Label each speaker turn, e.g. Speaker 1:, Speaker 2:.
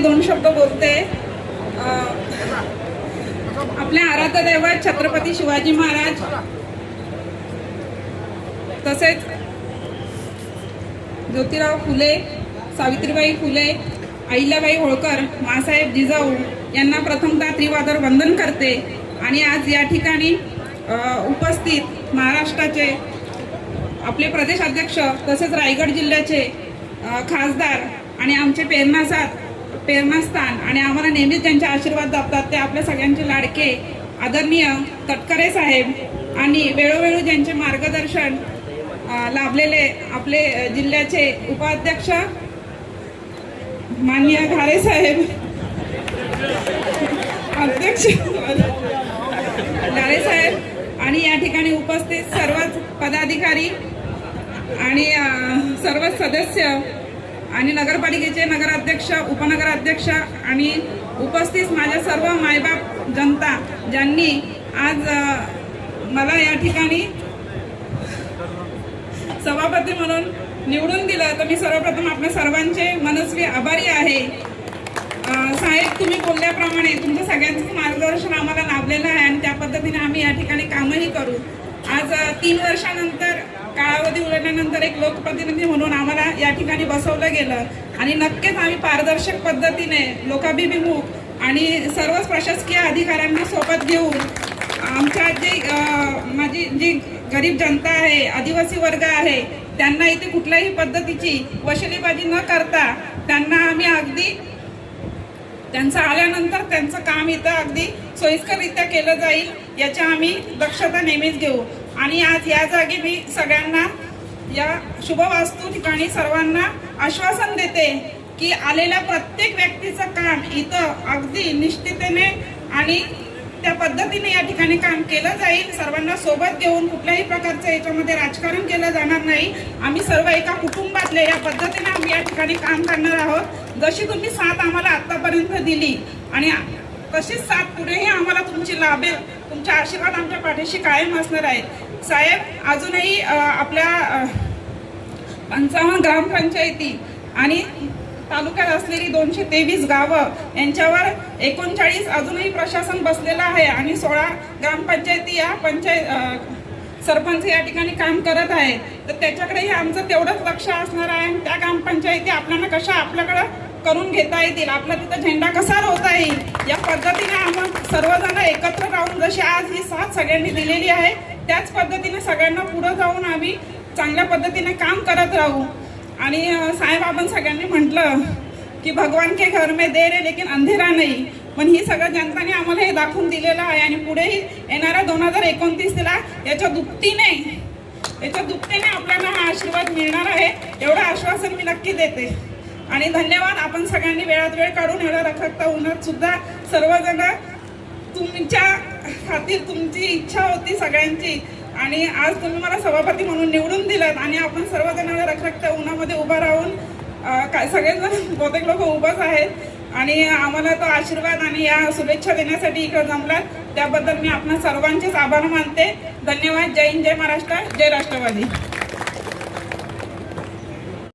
Speaker 1: दोन शब्द बोलते। आपल्या आराध्य दैवत छत्रपती शिवाजी महाराज तसेच ज्योतिराव फुले, सावित्रीबाई फुले, अहिल्याबाई होळकर, मासाहेब जिजाऊ यांना प्रथमतः त्रिवादर वंदन करते। आणि आज या ठिकाणी उपस्थित महाराष्ट्राचे आपले प्रदेश अध्यक्ष तसेच रायगड जिल्ह्याचे खासदार आणि आमचे प्रेरणास्थान आणि आम्हाला नेहमीच ज्यांचे आशीर्वाद लाभतात ते आपल्या सगळ्यांचे लाडके आदरणीय तटकरे साहेब आणि वेळोवेळी ज्यांचे मार्गदर्शन लाभलेले आपले जिल्ह्याचे उपाध्यक्ष माननीय घारे साहेब, अध्यक्ष घारे साहेब आणि या ठिकाणी उपस्थित सर्वच पदाधिकारी आणि सर्व सदस्य आणि नगरपालिकेचे नगराध्यक्ष, उपनगराध्यक्ष आणि उपस्थित माझ्या सर्व मायबाप जनता ज्यांनी आज मला या ठिकाणी सभापती म्हणून निवडून दिलं, तर मी सर्वप्रथम आपल्या सर्वांचे मनस्वी आभारी आहे। साहेब, तुम्ही बोलल्याप्रमाणे तुमचं सगळ्यांचं मार्गदर्शन आम्हाला लाभलेलं आहे आणि त्या पद्धतीने आम्ही या ठिकाणी कामही करू। आज 3 वर्षानंतर कालावधी उलटल्यानंतर एक लोकप्रतिनिधी म्हणून आम्हाला या ठिकाणी बसवलं गेलं आणि नक्कीच आम्ही पारदर्शक पद्धतीने लोकाभिमुख आणि सर्वच प्रशासकीय अधिकाऱ्यांना सोबत घेऊन आमच्या माझी जी गरीब जनता आहे, आदिवासी वर्ग आहे, त्यांना इथे कुठल्याही पद्धतीची वशिलीबाजी न करता त्यांना आम्ही अगदी त्यांचं आल्यानंतर त्यांचं काम इथं अगदी सोयीस्कररित्या केलं जाईल याची आम्ही दक्षता नेहमीच घेऊ। आणि आज या जागी मी सगळ्यांना या शुभवास्तू ठिकाणी सर्वांना आश्वासन देते की आलेल्या प्रत्येक व्यक्तीचं काम इथं अगदी निष्ठतेने आणि त्या पद्धतीने या ठिकाणी काम केलं जाईल। सर्वांना सोबत घेऊन कुठल्याही प्रकारचं याच्यामध्ये राजकारण केलं जाणार नाही। आम्ही सर्व एका कुटुंबातले या पद्धतीने आम्ही या ठिकाणी काम करणार आहोत। जशी तुम्ही साथ आम्हाला आतापर्यंत दिली आणि तशीच साथ पुढेही आम्हाला तुमची लाभेल, तुमचे आशीर्वाद आमच्या पाठीशी कायम असणार आहेत। साहेब, अजूनही आपल्या 55 ग्रामपंचायती आणि तालुक्यात असलेली 223 गावं यांच्यावर 39 अजूनही प्रशासन बसलेलं आहे आणि 16 ग्रामपंचायती या सरपंच या ठिकाणी काम करत आहेत। तर त्याच्याकडेही आमचं तेवढंच लक्ष असणार आहे। त्या ग्रामपंचायती आपल्याला कशा आपल्याकडं करून घेता येतील, आपला तिथं झेंडा कसा रोवता येईल या पद्धतीने आम्ही सर्वजण एकत्र राहून जशी आज ही साथ सगळ्यांनी दिलेली आहे त्याच पद्धतीने सगळ्यांना पुढे जाऊन आम्ही चांगल्या पद्धतीने काम करत राहू। आणि साहेब, आपण सगळ्यांनी म्हटलं की भगवान के घर में देर है लेकिन अंधेरा नाही, पण ही सगळं जनताने आम्हाला हे दाखवून दिलेलं आहे आणि पुढेही येणाऱ्या 2029ला याच्या दुपटीने आपल्याला हा आशीर्वाद मिळणार आहे एवढं आश्वासन मी नक्की देते। आणि धन्यवाद, आपण सगळ्यांनी वेळात वेळ काढून एवढ्या रखरखता उन्हात सुद्धा सर्वजण तुमच्या खातीर तुमची इच्छा होती सगळ्यांची आणि आज तुम्ही मला सभापती म्हणून निवडून दिलात आणि आपण सर्वजण रखरखत्या उन्हामध्ये उभा राहून सगळेजण बहुतेक लोक उभाच आहेत आणि आम्हाला तो आशीर्वाद आणि या शुभेच्छा देण्यासाठी इकडे जमलात त्याबद्दल मी आपणा सर्वांचेच आभार मानते। धन्यवाद। जय हिंद, जय महाराष्ट्र, जय राष्ट्रवादी।